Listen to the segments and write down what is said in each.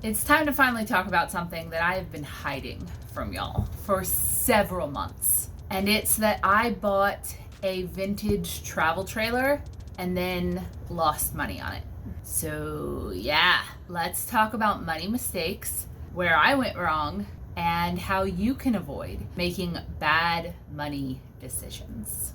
It's time to finally talk about something that I have been hiding from y'all for several months. And it's that I bought a vintage travel trailer and then lost money on it. So yeah, let's talk about money mistakes, where I went wrong, and how you can avoid making bad money decisions.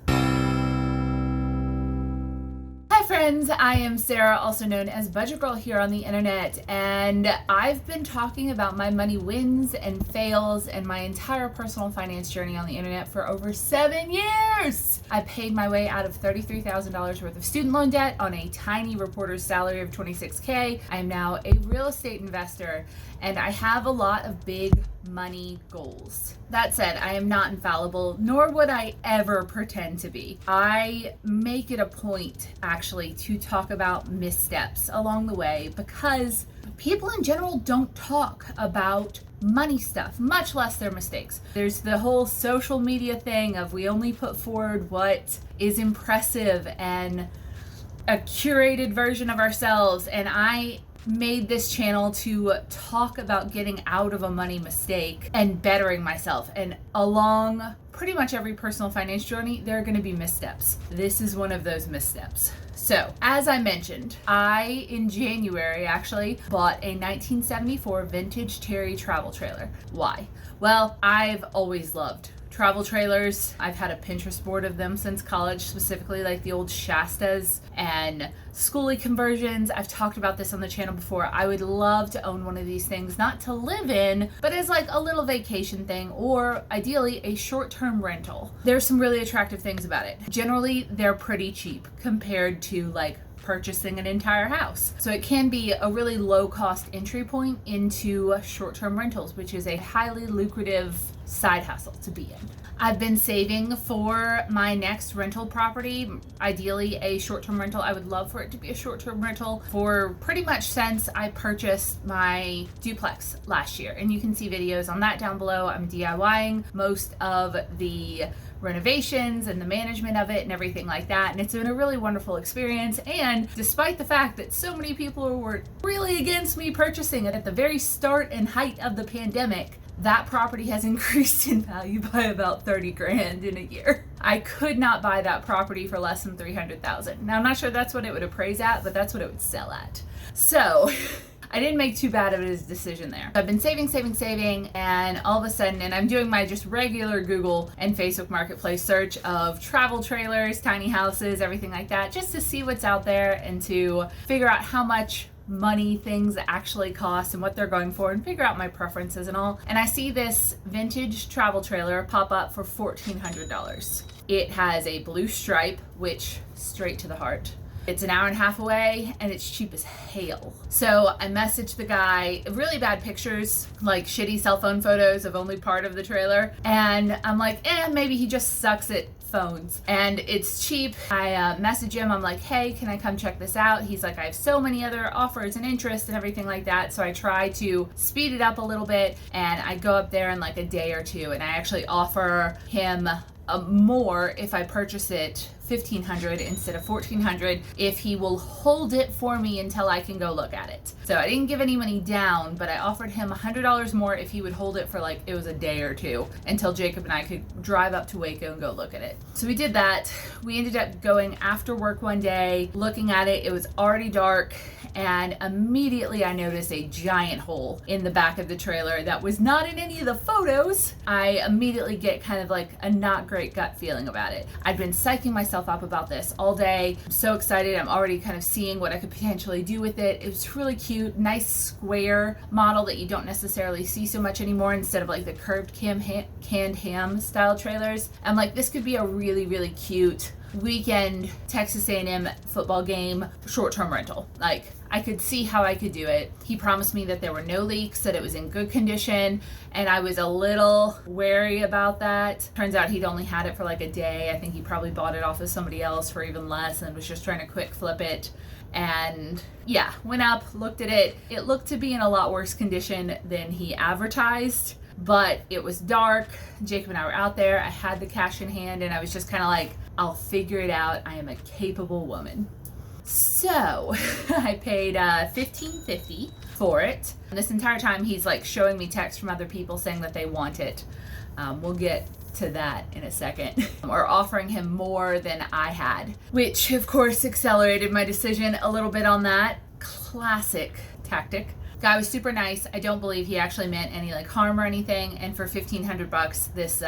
Hi friends, I am Sarah, also known as Budget Girl here on the internet, and I've been talking about my money wins and fails and my entire personal finance journey on the internet for over 7 years. I paid my way out of $33,000 worth of student loan debt on a tiny reporter's salary of $26K. I am now a real estate investor, and I have a lot of big money goals. That said, I am not infallible, nor would I ever pretend to be. I make it a point, actually, to talk about missteps along the way because people in general don't talk about money stuff, much less their mistakes. There's the whole social media thing of we only put forward what is impressive and a curated version of ourselves, and I made this channel to talk about getting out of a money mistake and bettering myself. And along pretty much every personal finance journey, there are going to be missteps. This is one of those missteps. So, as I mentioned, I, in January, actually bought a 1974 vintage Terry travel trailer. Why? Well, I've always loved travel trailers. I've had a Pinterest board of them since college, specifically like the old Shastas and schoolie conversions. I've talked about this on the channel before. I would love to own one of these things, not to live in, but as like a little vacation thing, or ideally a short-term rental. There's some really attractive things about it. Generally, they're pretty cheap compared to like purchasing an entire house. So it can be a really low cost entry point into short-term rentals, which is a highly lucrative side hustle to be in. I've been saving for my next rental property, ideally a short-term rental. I would love for it to be a short-term rental for pretty much since I purchased my duplex last year. And you can see videos on that down below. I'm DIYing most of the renovations and the management of it and everything like that, and it's been a really wonderful experience. And despite the fact that so many people were really against me purchasing it at the very start and height of the pandemic, that property has increased in value by about 30 grand in a year. I could not buy that property for less than 300,000. Now I'm not sure that's what it would appraise at, but that's what it would sell at. So I didn't make too bad of a decision there. I've been saving, and all of a sudden, and I'm doing my just regular Google and Facebook Marketplace search of travel trailers, tiny houses, everything like that, just to see what's out there and to figure out how much money things actually cost and what they're going for, and figure out my preferences and all. And I see this vintage travel trailer pop up for $1,400. It has a blue stripe, which straight to the heart. It's an hour and a half away, and it's cheap as hell. So I messaged the guy, really bad pictures, like shitty cell phone photos of only part of the trailer. And I'm like, maybe he just sucks at phones. And it's cheap. I message him, I'm like, hey, can I come check this out? He's like, I have so many other offers and interests and everything like that. So I try to speed it up a little bit, and I go up there in like a day or two, and I actually offer him more if I purchase it $1,500 instead of $1,400 if he will hold it for me until I can go look at it. So I didn't give any money down, but I offered him $100 more if he would hold it for like, it was a day or two until Jacob and I could drive up to Waco and go look at it. So we did that. We ended up going after work one day, looking at it. It was already dark, and immediately I noticed a giant hole in the back of the trailer that was not in any of the photos. I immediately get kind of like a not great gut feeling about it. I'd been psyching myself up about this all day. I'm so excited. I'm already kind of seeing what I could potentially do with it. It was really cute, nice square model that you don't necessarily see so much anymore, instead of like the curved canned ham style trailers. I'm like, this could be a really, really cute weekend Texas A&M football game short-term rental. Like, I could see how I could do it. He promised me that there were no leaks, that it was in good condition, and I was a little wary about that. Turns out he'd only had it for like a day. I think he probably bought it off of somebody else for even less and was just trying to quick flip it. And yeah, went up, looked at it. It looked to be in a lot worse condition than he advertised, but it was dark. Jacob and I were out there. I had the cash in hand, and I was just kind of like, I'll figure it out. I am a capable woman. So I paid $15.50 for it. And this entire time he's like showing me texts from other people saying that they want it. We'll get to that in a second. Or offering him more than I had, which of course accelerated my decision a little bit on that. Classic tactic. Guy was super nice. I don't believe he actually meant any like harm or anything. And for $1,500, this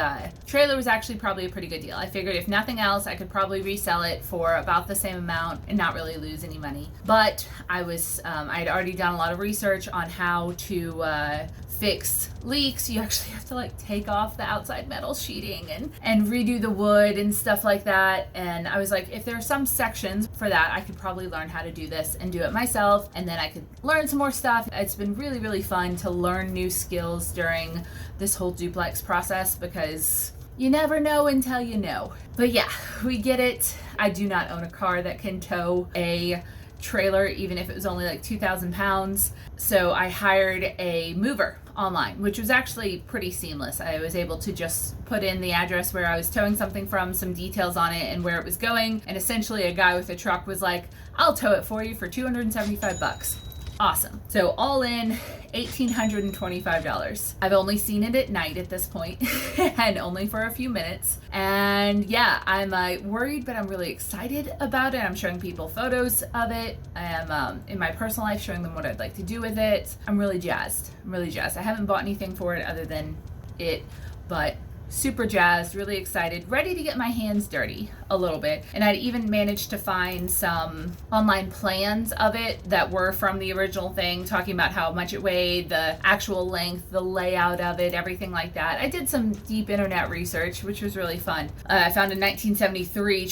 trailer was actually probably a pretty good deal. I figured if nothing else, I could probably resell it for about the same amount and not really lose any money. But I had already done a lot of research on how to fix leaks. You actually have to like take off the outside metal sheeting and redo the wood and stuff like that. And I was like, if there are some sections for that, I could probably learn how to do this and do it myself. And then I could learn some more stuff. It's been really, really fun to learn new skills during this whole duplex process because you never know until you know. But yeah, we get it. I do not own a car that can tow a trailer, even if it was only like 2,000 pounds. So I hired a mover online, which was actually pretty seamless. I was able to just put in the address where I was towing something from, some details on it and where it was going. And essentially a guy with a truck was like, I'll tow it for you for $275. Awesome. So all in, $1,825. I've only seen it at night at this point and only for a few minutes. And yeah, I'm worried, but I'm really excited about it. I'm showing people photos of it. I am in my personal life showing them what I'd like to do with it. I'm really jazzed. I haven't bought anything for it other than it, but super jazzed, really excited, ready to get my hands dirty a little bit. And I'd even managed to find some online plans of it that were from the original thing, talking about how much it weighed, the actual length, the layout of it, everything like that. I did some deep internet research, which was really fun. I found a 1973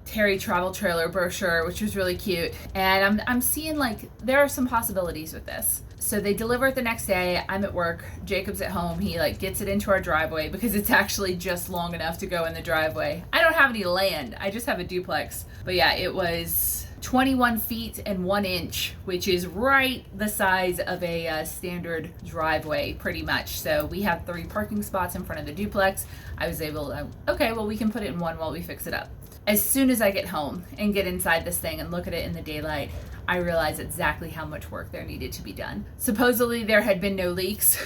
Terry travel trailer brochure, which was really cute. And I'm seeing like there are some possibilities with this. So they deliver it the next day. I'm at work. Jacob's at home. He like gets it into our driveway because it's actually just long enough to go in the driveway. I don't have any land. I just have a duplex. But yeah, it was 21 feet and 1 inch, which is right the size of a standard driveway pretty much. So we have 3 parking spots in front of the duplex. I was able to, okay, well we can put it in one while we fix it up. As soon as I get home and get inside this thing and look at it in the daylight, I realized exactly how much work there needed to be done. Supposedly there had been no leaks,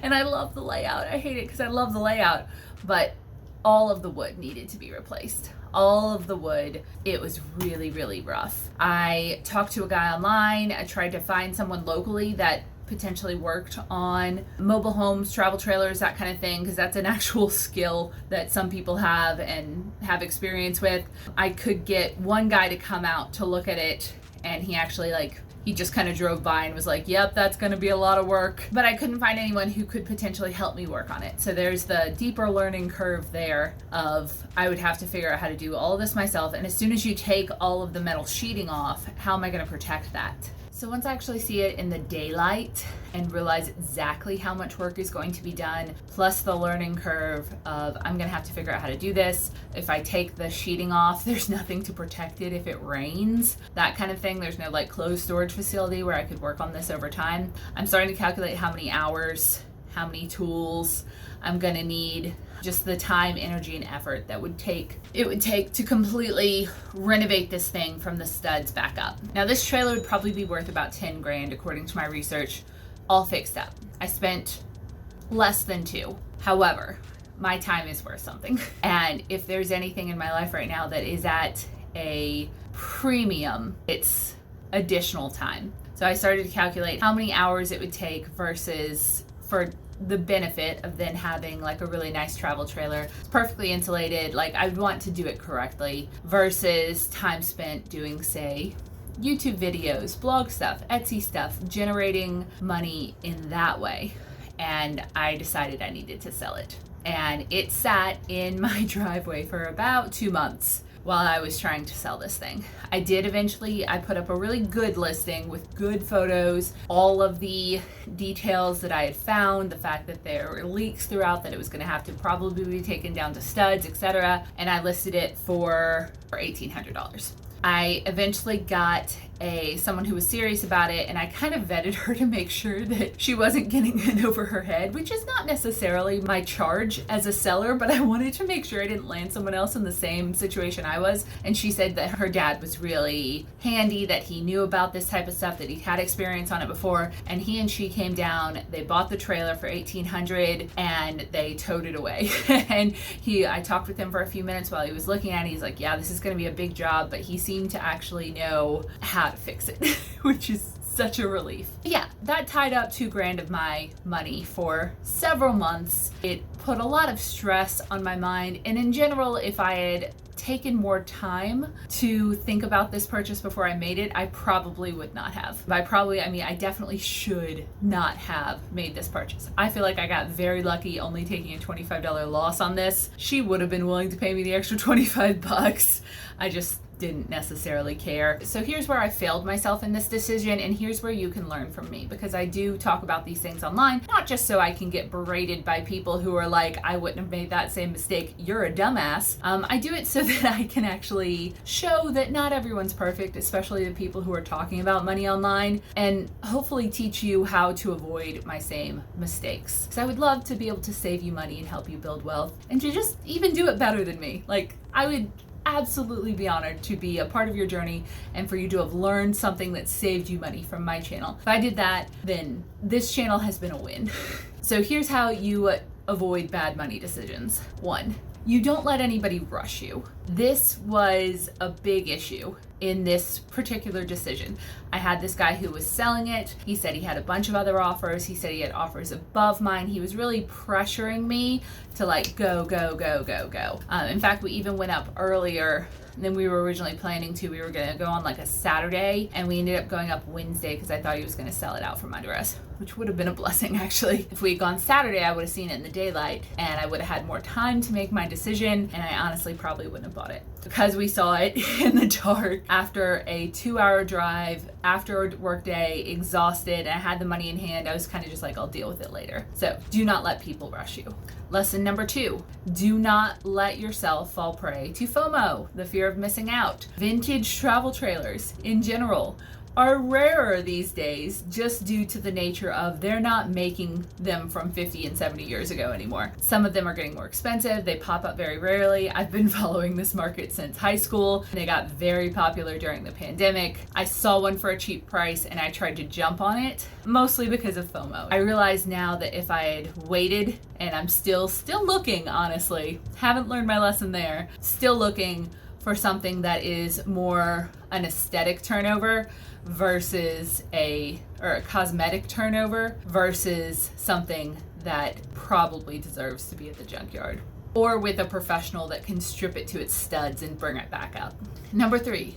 and I love the layout. I hate it because I love the layout, but all of the wood needed to be replaced. All of the wood, it was really, really rough. I talked to a guy online. I tried to find someone locally that potentially worked on mobile homes, travel trailers, that kind of thing, because that's an actual skill that some people have and have experience with. I could get one guy to come out to look at it, and he actually he just kind of drove by and was like, yep, that's going to be a lot of work. But I couldn't find anyone who could potentially help me work on it. So there's the deeper learning curve there of I would have to figure out how to do all of this myself. And as soon as you take all of the metal sheeting off, how am I going to protect that? So once I actually see it in the daylight and realize exactly how much work is going to be done, plus the learning curve of I'm going to have to figure out how to do this. If I take the sheeting off, there's nothing to protect it if it rains, that kind of thing. There's no closed storage facility where I could work on this over time. I'm starting to calculate how many hours, how many tools I'm going to need, just the time, energy, and effort that it would take to completely renovate this thing from the studs back up. Now this trailer would probably be worth about 10 grand according to my research, all fixed up. I spent less than 2. However, my time is worth something. And if there's anything in my life right now that is at a premium, it's additional time. So I started to calculate how many hours it would take versus for the benefit of then having a really nice travel trailer. It's perfectly insulated. I'd want to do it correctly versus time spent doing, say, YouTube videos, blog stuff, Etsy stuff, generating money in that way. And I decided I needed to sell it. And it sat in my driveway for about 2 months while I was trying to sell this thing. I did eventually, I put up a really good listing with good photos, all of the details that I had found, the fact that there were leaks throughout, that it was gonna have to probably be taken down to studs, etc. And I listed it for $1,800. I eventually got someone who was serious about it, and I kind of vetted her to make sure that she wasn't getting in over her head, which is not necessarily my charge as a seller, but I wanted to make sure I didn't land someone else in the same situation I was. And she said that her dad was really handy, that he knew about this type of stuff, that he had experience on it before, and he and she came down, they bought the trailer for $1,800 and they towed it away. And I talked with him for a few minutes while he was looking at it. He's like, yeah, this is going to be a big job, but he seemed to actually know how to fix it, which is such a relief. Yeah, that tied up $2,000 of my money for several months. It put a lot of stress on my mind, and in general, if I had taken more time to think about this purchase before I made it, I probably would not have. By probably, I mean I definitely should not have made this purchase. I feel like I got very lucky only taking a $25 loss on this. She would have been willing to pay me the extra 25 bucks. I just didn't necessarily care. So here's where I failed myself in this decision, and here's where you can learn from me, because I do talk about these things online, not just so I can get berated by people who are like, I wouldn't have made that same mistake, you're a dumbass. I do it so that I can actually show that not everyone's perfect, especially the people who are talking about money online, and hopefully teach you how to avoid my same mistakes. Because I would love to be able to save you money and help you build wealth, and to just even do it better than me. Like, I would absolutely be honored to be a part of your journey and for you to have learned something that saved you money from my channel. If I did that, then this channel has been a win. So here's how you avoid bad money decisions. 1, you don't let anybody rush you. This was a big issue in this particular decision. I had this guy who was selling it. He said he had a bunch of other offers. He said he had offers above mine. He was really pressuring me to like go. In fact, we even went up earlier than we were originally planning to. We were going to go on like a Saturday, and we ended up going up Wednesday because I thought he was going to sell it out from under us, which would have been a blessing actually. If we had gone Saturday, I would have seen it in the daylight and I would have had more time to make my decision, and I honestly probably wouldn't have bought it. Because we saw it in the dark after a 2-hour drive, after a work day, exhausted, and I had the money in hand, I was kind of just like, I'll deal with it later. So do not let people rush you. Lesson number 2, do not let yourself fall prey to FOMO, the fear of missing out. Vintage travel trailers in general are rarer these days just due to the nature of they're not making them from 50 and 70 years ago anymore. Some of them are getting more expensive. They pop up very rarely. I've been following this market since high school. They got very popular during the pandemic. I saw one for a cheap price and I tried to jump on it, mostly because of FOMO. I realize now that if I had waited, and I'm still looking, honestly, haven't learned my lesson there, still looking for something that is more an aesthetic turnover versus a cosmetic turnover versus something that probably deserves to be at the junkyard, or with a professional that can strip it to its studs and bring it back up. Number 3,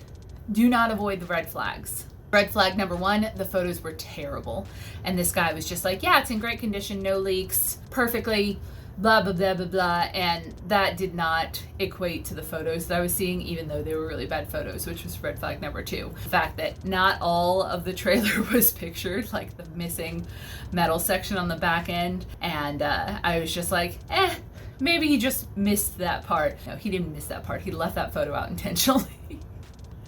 do not avoid the red flags. Red flag number 1, the photos were terrible. And this guy was just like, yeah, it's in great condition, no leaks, perfectly, blah, blah, blah, blah, blah. And that did not equate to the photos that I was seeing, even though they were really bad photos, which was red flag number 2. The fact that not all of the trailer was pictured, like the missing metal section on the back end. And I was just like, maybe he just missed that part. No, he didn't miss that part. He left that photo out intentionally.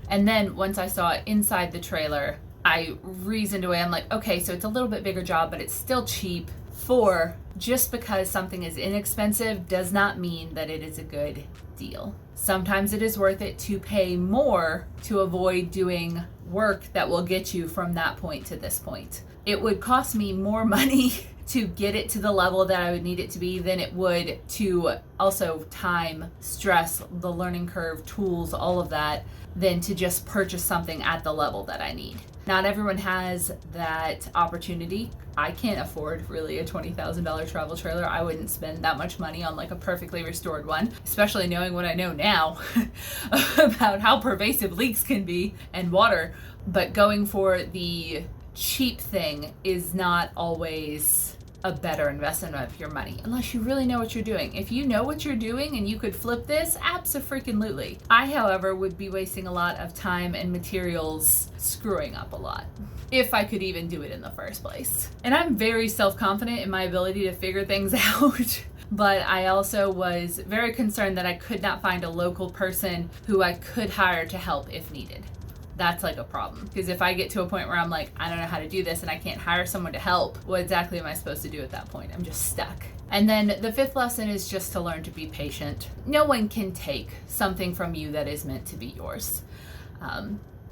And then once I saw it inside the trailer, I reasoned away. I'm like, okay, so it's a little bit bigger job, but it's still cheap. 4, just because something is inexpensive does not mean that it is a good deal. Sometimes it is worth it to pay more to avoid doing work that will get you from that point to this point. It would cost me more money to get it to the level that I would need it to be than it would to also time, stress, the learning curve, tools, all of that, than to just purchase something at the level that I need. Not everyone has that opportunity. I can't afford really a $20,000 travel trailer. I wouldn't spend that much money on like a perfectly restored one, especially knowing what I know now about how pervasive leaks can be and water. But going for the cheap thing is not always a better investment of your money, unless you really know what you're doing. If you know what you're doing and you could flip this, abso-freaking-lutely. I, however, would be wasting a lot of time and materials screwing up a lot, if I could even do it in the first place. And I'm very self-confident in my ability to figure things out. But I also was very concerned that I could not find a local person who I could hire to help if needed. that's like a problem. Because if I get to a point where I'm like, I don't know how to do this and I can't hire someone to help, what exactly am I supposed to do at that point? I'm just stuck. And then the fifth lesson is just to learn to be patient. No one can take something from you that is meant to be yours.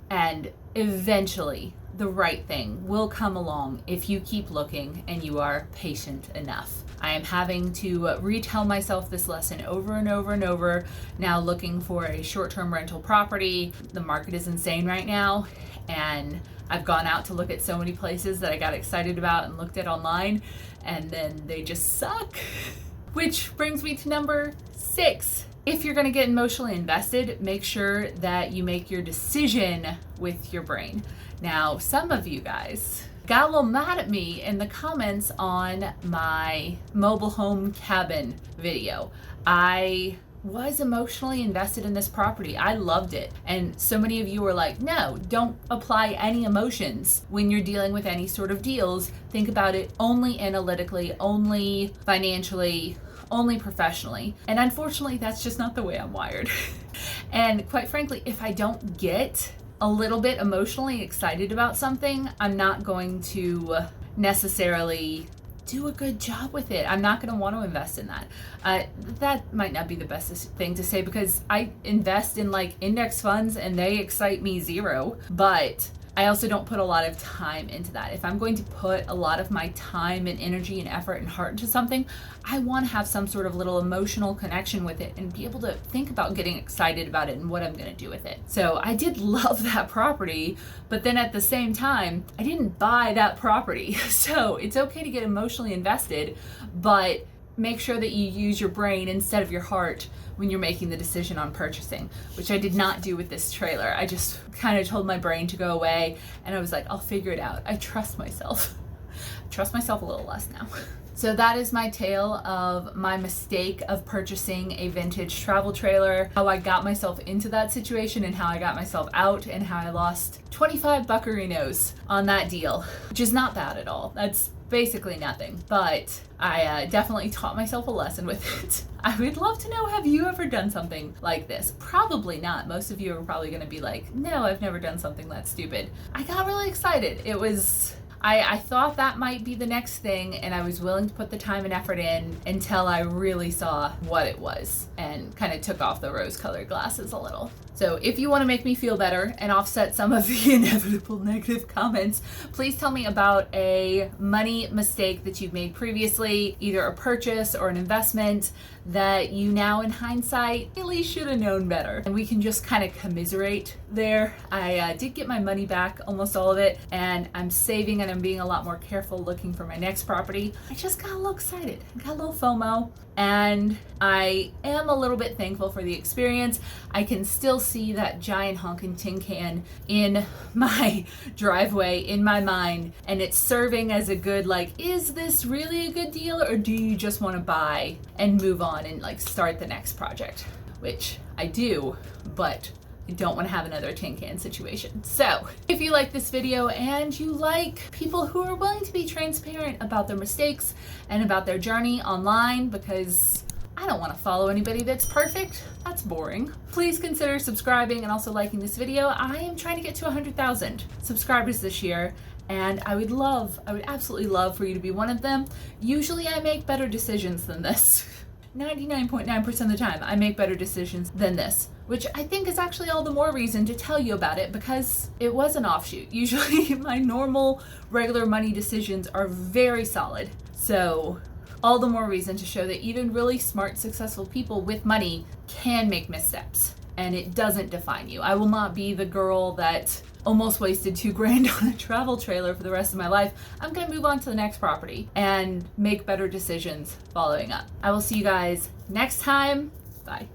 And eventually the right thing will come along if you keep looking and you are patient enough. I am having to retell myself this lesson over and over and over, now looking for a short-term rental property. The market is insane right now, and I've gone out to look at so many places that I got excited about and looked at online, and then they just suck. Which brings me to number 6. If you're going to get emotionally invested, make sure that you make your decision with your brain. Now, some of you guys got a little mad at me in the comments on my mobile home cabin video. I was emotionally invested in this property. I loved it. And so many of you were like, no, don't apply any emotions when you're dealing with any sort of deals. Think about it only analytically, only financially, only professionally. And unfortunately, that's just not the way I'm wired. And quite frankly, if I don't get a little bit emotionally excited about something, I'm not going to necessarily do a good job with it. I'm not going to want to invest in that. That might not be the best thing to say, because I invest in like index funds and they excite me zero, but I also don't put a lot of time into that. If I'm going to put a lot of my time and energy and effort and heart into something, I want to have some sort of little emotional connection with it and be able to think about getting excited about it and what I'm going to do with it. So I did love that property, but then at the same time, I didn't buy that property. So it's okay to get emotionally invested, but make sure that you use your brain instead of your heart when you're making the decision on purchasing, which I did not do with this trailer. I just kind of told my brain to go away, and I was like, I'll figure it out. I trust myself. I trust myself a little less now. So that is my tale of my mistake of purchasing a vintage travel trailer, how I got myself into that situation and how I got myself out, and how I lost 25 buccarinos on that deal, which is not bad at all. That's basically nothing, but I definitely taught myself a lesson with it. I would love to know, have you ever done something like this? Probably not. Most of you are probably going to be like, no, I've never done something that stupid. I got really excited. It was, I thought that might be the next thing, and I was willing to put the time and effort in until I really saw what it was and kind of took off the rose-colored glasses a little. So if you want to make me feel better and offset some of the inevitable negative comments, please tell me about a money mistake that you've made previously, either a purchase or an investment that you now in hindsight really should have known better. And we can just kind of commiserate there. I did get my money back, almost all of it, and I'm saving and I'm being a lot more careful looking for my next property. I just got a little excited. I got a little FOMO, and I am a little bit thankful for the experience. I can still see that giant honking tin can in my driveway in my mind, and it's serving as a good, like, is this really a good deal, or do you just want to buy and move on and like start the next project? Which I do, but I don't want to have another tin can situation. So if you like this video and you like people who are willing to be transparent about their mistakes and about their journey online, because I don't want to follow anybody that's perfect. That's boring. Please consider subscribing and also liking this video. I am trying to get to 100,000 subscribers this year, and I would absolutely love for you to be one of them. Usually I make better decisions than this. 99.9% of the time I make better decisions than this, which I think is actually all the more reason to tell you about it, because it was an offshoot. Usually my normal regular money decisions are very solid. So all the more reason to show that even really smart, successful people with money can make missteps, and it doesn't define you. I will not be the girl that almost wasted $2,000 on a travel trailer for the rest of my life. I'm gonna move on to the next property and make better decisions following up. I will see you guys next time. Bye.